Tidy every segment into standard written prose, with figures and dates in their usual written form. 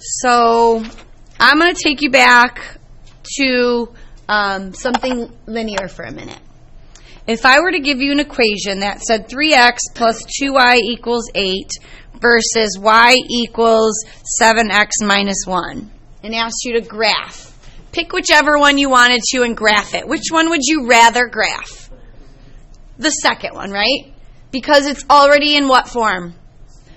So I'm going to take you back to something linear for a minute. If I were to give you an equation that said 3x plus 2y equals 8 versus y equals 7x minus 1, and asked you to graph, pick whichever one you wanted to and graph it. Which one would you rather graph? The second one, right? Because it's already in what form?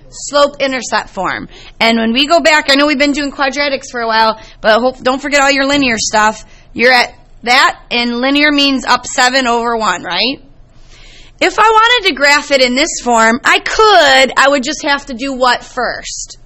Slope-intercept form. And when we go back, I know we've been doing quadratics for a while, but don't forget all your linear stuff. You're at that, and linear means up 7 over 1, right? If I wanted to graph it in this form, I would just have to do what first?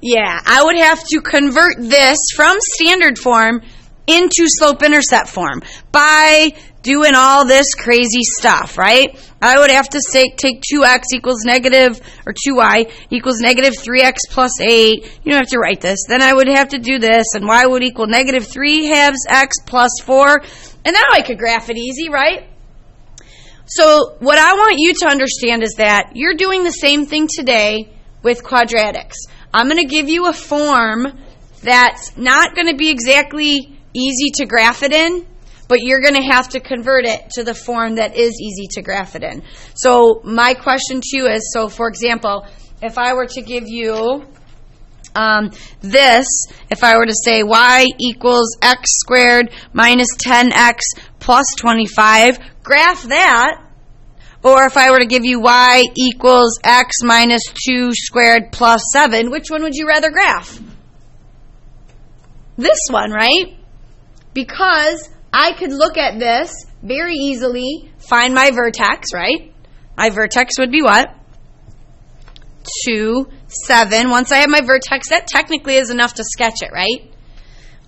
Yeah, I would have to convert this from standard form into slope-intercept form by doing all this crazy stuff, right? I would have to take 2x equals negative, or 2y equals negative 3x plus 8. You don't have to write this. Then I would have to do this, and y would equal negative 3 halves x plus 4. And now I could graph it easy, right? So what I want you to understand is that you're doing the same thing today with quadratics. I'm going to give you a form that's not going to be exactly easy to graph it in, but you're going to have to convert it to the form that is easy to graph it in. So my question to you is, so for example, if I were to give you if I were to say y equals x squared minus 10x plus 25, graph that. Or if I were to give you y equals x minus 2 squared plus 7, which one would you rather graph? This one, right? Because I could look at this very easily, find my vertex, right? My vertex would be what? 2, 7. Once I have my vertex, that technically is enough to sketch it, right?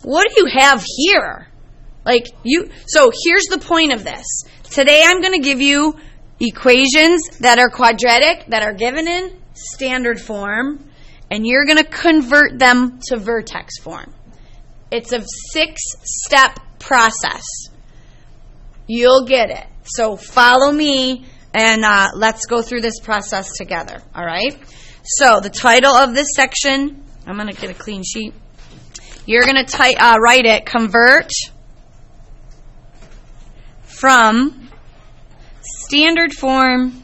What do you have here? So here's the point of this. Today I'm going to give you equations that are quadratic, that are given in standard form, and you're going to convert them to vertex form. It's a 6-step process. You'll get it. So follow me, and let's go through this process together, all right? So the title of this section, I'm going to get a clean sheet. You're going to write it, convert from standard form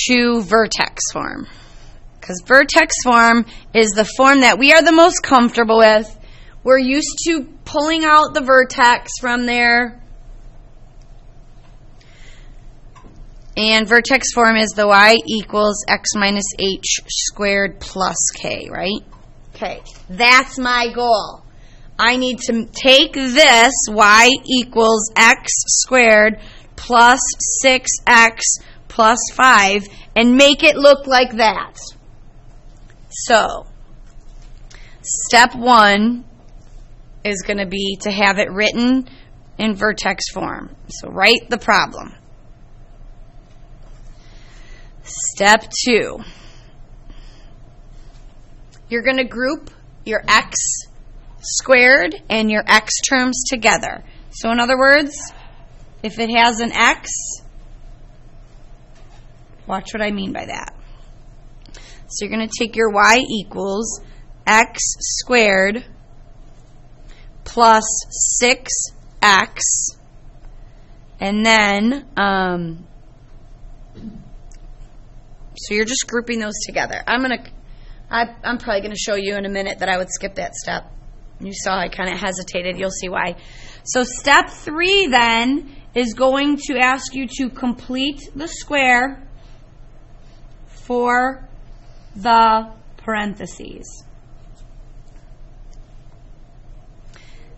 to vertex form. Because vertex form is the form that we are the most comfortable with. We're used to pulling out the vertex from there. And vertex form is the y equals x minus h squared plus k, right? Okay, that's my goal. I need to take this y equals x squared plus 6x plus 5 and make it look like that. So, step 1 is going to be to have it written in vertex form. So write the problem. Step 2. You're going to group your x squared and your x terms together. So in other words, if it has an x, watch what I mean by that. So you're going to take your y equals x squared plus 6x, and then so you're just grouping those together. I'm probably going to show you in a minute that I would skip that step. You saw I kind of hesitated. You'll see why. So step 3 then is going to ask you to complete the square for the parentheses.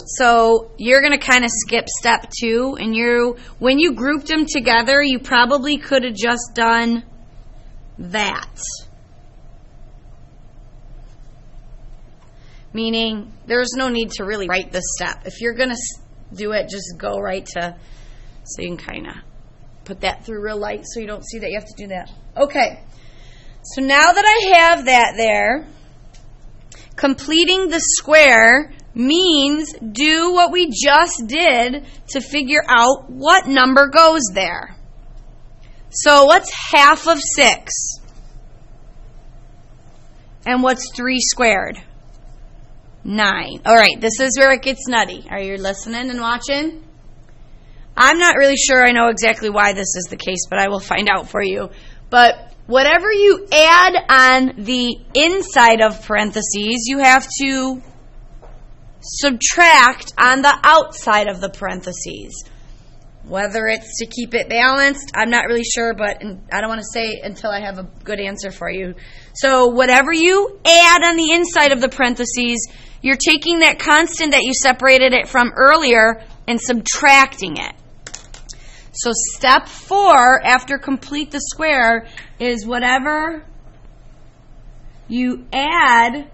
So you're going to kind of skip step 2, and when you grouped them together, you probably could have just done that. Meaning, there's no need to really write this step. If you're going to do it, just go right to, so you can kind of put that through real light so you don't see that you have to do that. Okay, so now that I have that there, completing the square means do what we just did to figure out what number goes there. So what's half of 6? And what's 3 squared? 9. All right, this is where it gets nutty. Are you listening and watching? I'm not really sure I know exactly why this is the case, but I will find out for you. But whatever you add on the inside of parentheses, you have to subtract on the outside of the parentheses. Whether it's to keep it balanced, I'm not really sure, but I don't want to say until I have a good answer for you. So whatever you add on the inside of the parentheses, you're taking that constant that you separated it from earlier and subtracting it. So step 4, after complete the square, is whatever you add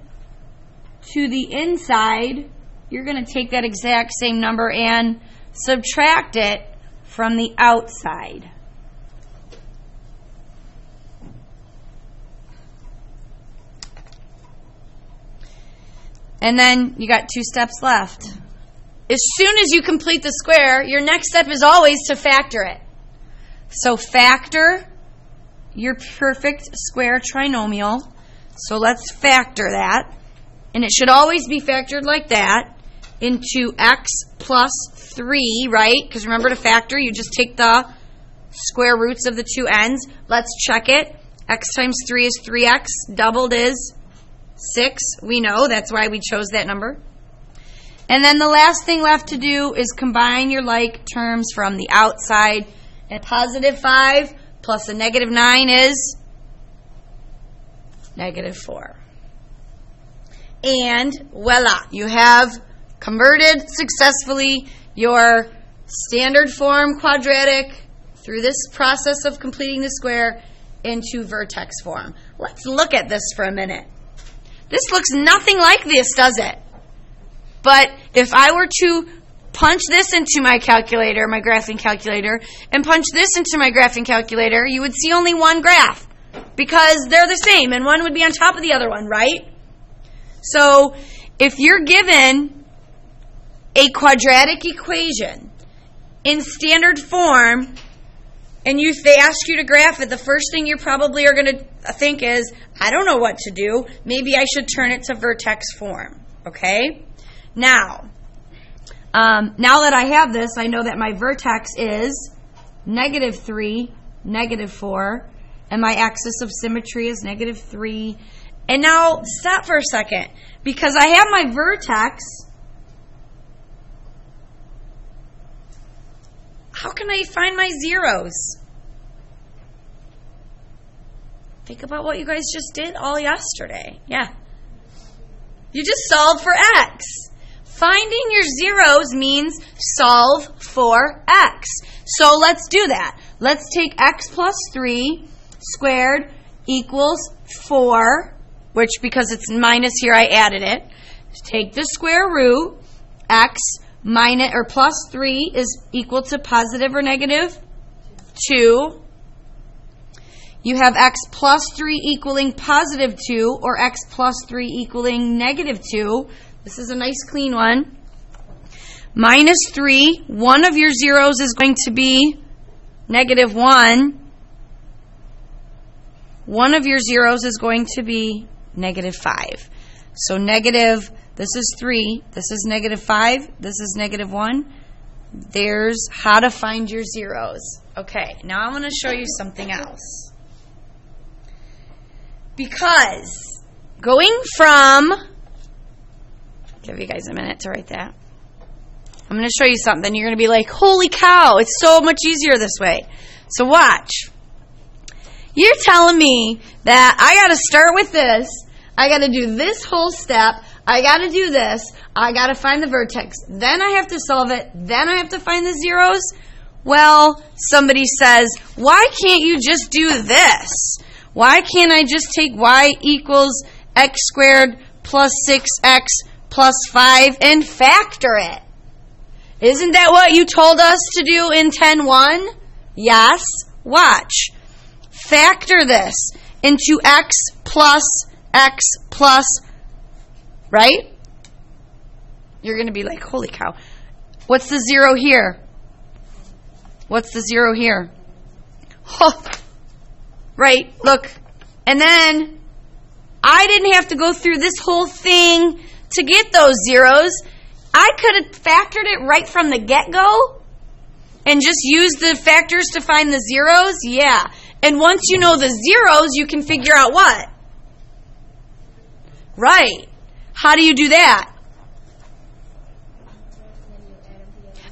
to the inside, you're going to take that exact same number and subtract it from the outside. And then you got 2 steps left. As soon as you complete the square, your next step is always to factor it. So factor your perfect square trinomial. So let's factor that. And it should always be factored like that into x plus 3, right? Because remember, to factor, you just take the square roots of the 2 ends. Let's check it. X times 3 is 3x. Doubled is 6. We know. That's why we chose that number. And then the last thing left to do is combine your like terms from the outside. And positive 5 plus a negative 9 is negative 4. And voila, you have converted successfully your standard form quadratic through this process of completing the square into vertex form. Let's look at this for a minute. This looks nothing like this, does it? But if I were to punch this into my calculator, my graphing calculator, and punch this into my graphing calculator, you would see only one graph because they're the same and one would be on top of the other one, right? So if you're given a quadratic equation in standard form and they ask you to graph it, the first thing you probably are going to think is, I don't know what to do. Maybe I should turn it to vertex form, okay? Now that I have this, I know that my vertex is negative 3, negative 4, and my axis of symmetry is negative 3. And now, stop for a second, because I have my vertex. How can I find my zeros? Think about what you guys just did all yesterday. Yeah. You just solved for x. Finding your zeros means solve for x. So let's do that. Let's take x plus 3 squared equals 4, which because it's minus here, I added it. Take the square root. X minus or plus 3 is equal to positive or negative 2. You have x plus 3 equaling positive 2 or x plus 3 equaling negative 2. This is a nice clean one. Minus 3, one of your zeros is going to be negative 1. One of your zeros is going to be negative 5. So negative, this is 3, this is negative 5, this is negative 1. There's how to find your zeros. Okay, now I want to show you something else. Because going from, give you guys a minute to write that. I'm going to show you something. You're going to be like, holy cow, it's so much easier this way. So watch. You're telling me that I got to start with this. I got to do this whole step. I got to do this. I got to find the vertex. Then I have to solve it. Then I have to find the zeros. Well, somebody says, why can't you just do this? Why can't I just take y equals x squared plus 6x plus 5 and factor it? Isn't that what you told us to do in 10-1? Yes. Watch. Factor this into x plus, right? You're going to be like, holy cow. What's the zero here? What's the zero here? Oh, right, look. And then I didn't have to go through this whole thing to get those zeros. I could have factored it right from the get-go and just used the factors to find the zeros. Yeah. And once you know the zeros, you can figure out what? Right. How do you do that?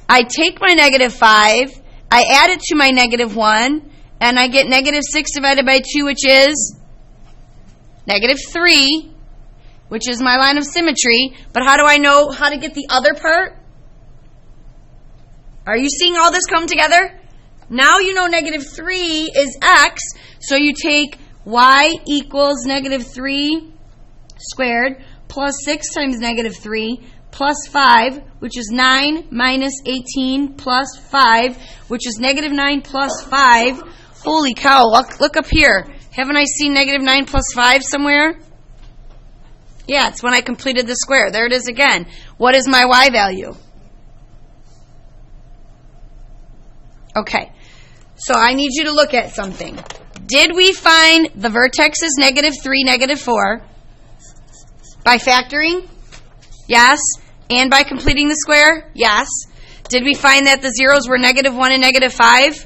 I take my -5, I add it to my -1, and I get -6 divided by 2, which is -3, which is my line of symmetry. But how do I know how to get the other part? Are you seeing all this come together? Now you know -3 is x, so you take y equals -3 squared plus 6 times -3 plus 5, which is 9 minus 18 plus 5, which is -9 plus 5. Holy cow, look up here. Haven't I seen -9 plus 5 somewhere? Yeah, it's when I completed the square. There it is again. What is my y value? Okay, so I need you to look at something. Did we find the vertex is -3, -4 by factoring? Yes. And by completing the square? Yes. Did we find that the zeros were -1 and -5?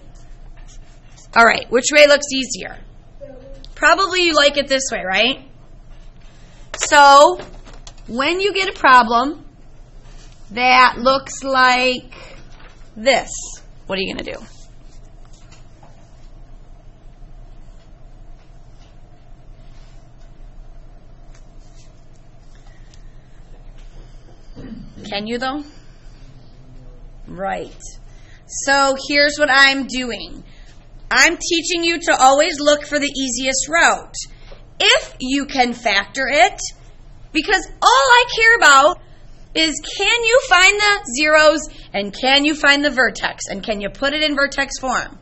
All right, which way looks easier? Probably you like it this way, right? So, when you get a problem that looks like this, what are you going to do? Can you, though? Right. So here's what I'm doing. I'm teaching you to always look for the easiest route. If you can factor it, because all I care about is can you find the zeros and can you find the vertex and can you put it in vertex form?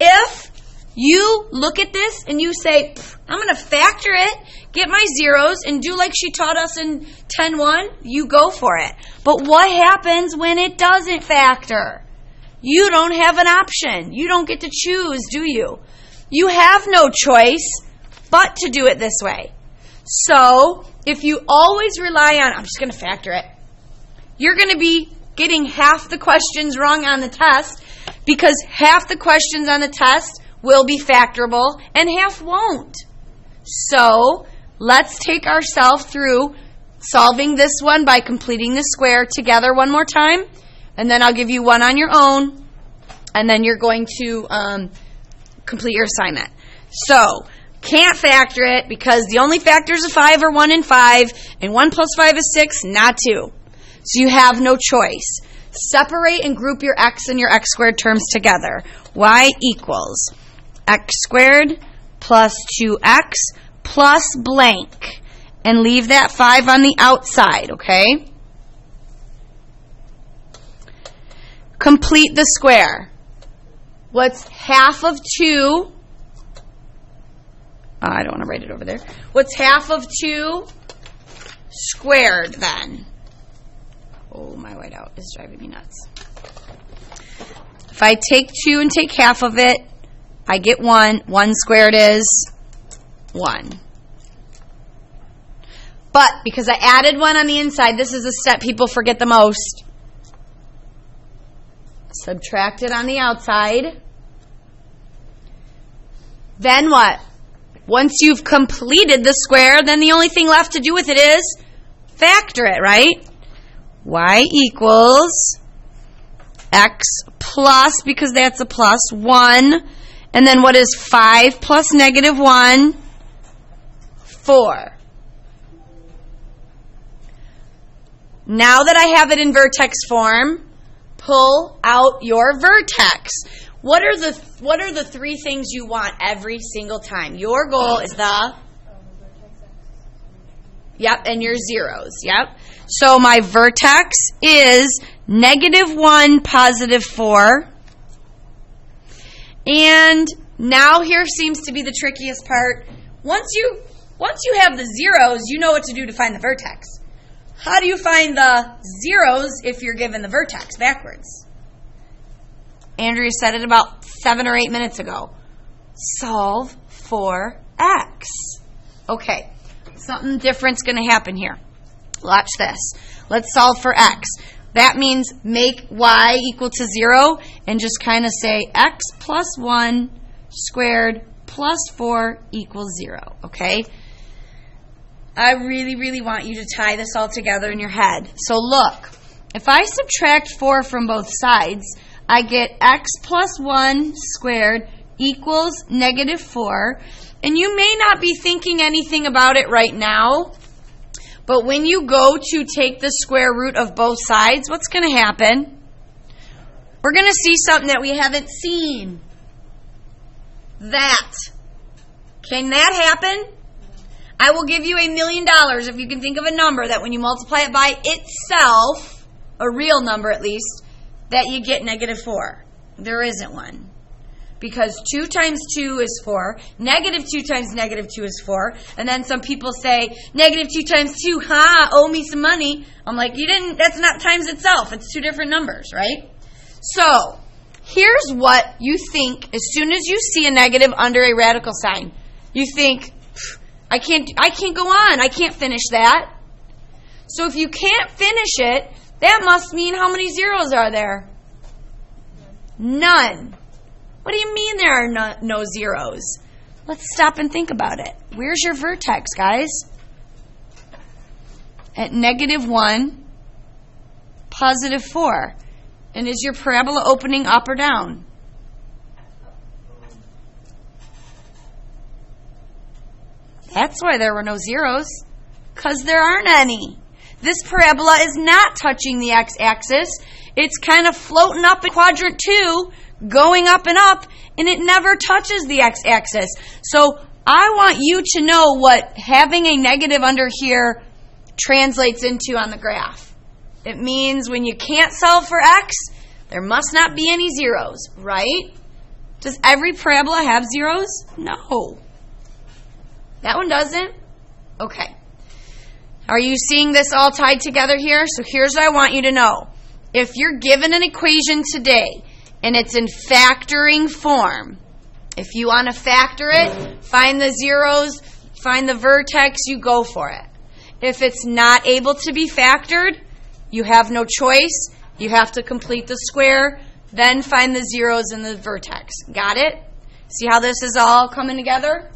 If you look at this and you say, I'm going to factor it, get my zeros, and do like she taught us in 10-1, you go for it. But what happens when it doesn't factor? You don't have an option. You don't get to choose, do you? You have no choice but to do it this way. So, if you always rely on, I'm just going to factor it, you're going to be getting half the questions wrong on the test because half the questions on the test will be factorable and half won't. So, let's take ourselves through solving this one by completing the square together one more time, and then I'll give you one on your own, and then you're going to complete your assignment. So, can't factor it because the only factors of 5 are 1 and 5, and 1 plus 5 is 6, not 2. So you have no choice. Separate and group your x and your x squared terms together. Y equals x squared plus 2x plus blank. And leave that 5 on the outside, okay? Complete the square. What's half of 2? I don't want to write it over there. What's half of 2 squared then? Oh, my whiteout is driving me nuts. If I take 2 and take half of it, I get 1. 1 squared is 1. But because I added 1 on the inside, this is a step people forget the most. Subtract it on the outside. Then what? Once you've completed the square, then the only thing left to do with it is factor it, right? Y equals x plus, because that's a plus, 1. And then what is 5 plus -1? 4. Now that I have it in vertex form, pull out your vertex. What are the 3 things you want every single time? Your goal is the yep, and your zeros. Yep. So my vertex is -1, +4. And now here seems to be the trickiest part. Once you have the zeros, you know what to do to find the vertex. How do you find the zeros if you're given the vertex backwards? Andrea said it about 7 or 8 minutes ago. Solve for x. Okay, something different's going to happen here. Watch this. Let's solve for x. That means make y equal to 0 and just kind of say x plus 1 squared plus 4 equals 0, okay? I really, really want you to tie this all together in your head. So look, if I subtract 4 from both sides, I get x plus 1 squared equals negative 4. And you may not be thinking anything about it right now, but when you go to take the square root of both sides, what's going to happen? We're going to see something that we haven't seen. That. Can that happen? I will give you $1 million if you can think of a number that when you multiply it by itself, a real number at least, that you get negative 4. There isn't one. Because 2 times 2 is 4. Negative 2 times negative 2 is 4. And then some people say, negative 2 times 2, owe me some money. I'm like, you didn't, that's not times itself. It's 2 different numbers, right? So, here's what you think as soon as you see a negative under a radical sign. You think, I can't go on. I can't finish that. So if you can't finish it, that must mean how many zeros are there? None. What do you mean there are no zeros? Let's stop and think about it. Where's your vertex, guys? At negative 1, positive 4. And is your parabola opening up or down? That's why there were no zeros. Because there aren't any. This parabola is not touching the x-axis. It's kind of floating up in quadrant 2, going up, and it never touches the x-axis. So I want you to know what having a negative under here translates into on the graph. It means when you can't solve for x, there must not be any zeros, right? Does every parabola have zeros? No. That one doesn't? Okay. Are you seeing this all tied together here? So here's what I want you to know. If you're given an equation today, and it's in factoring form, if you want to factor it, find the zeros, find the vertex, you go for it. If it's not able to be factored, you have no choice. You have to complete the square, then find the zeros in the vertex. Got it? See how this is all coming together?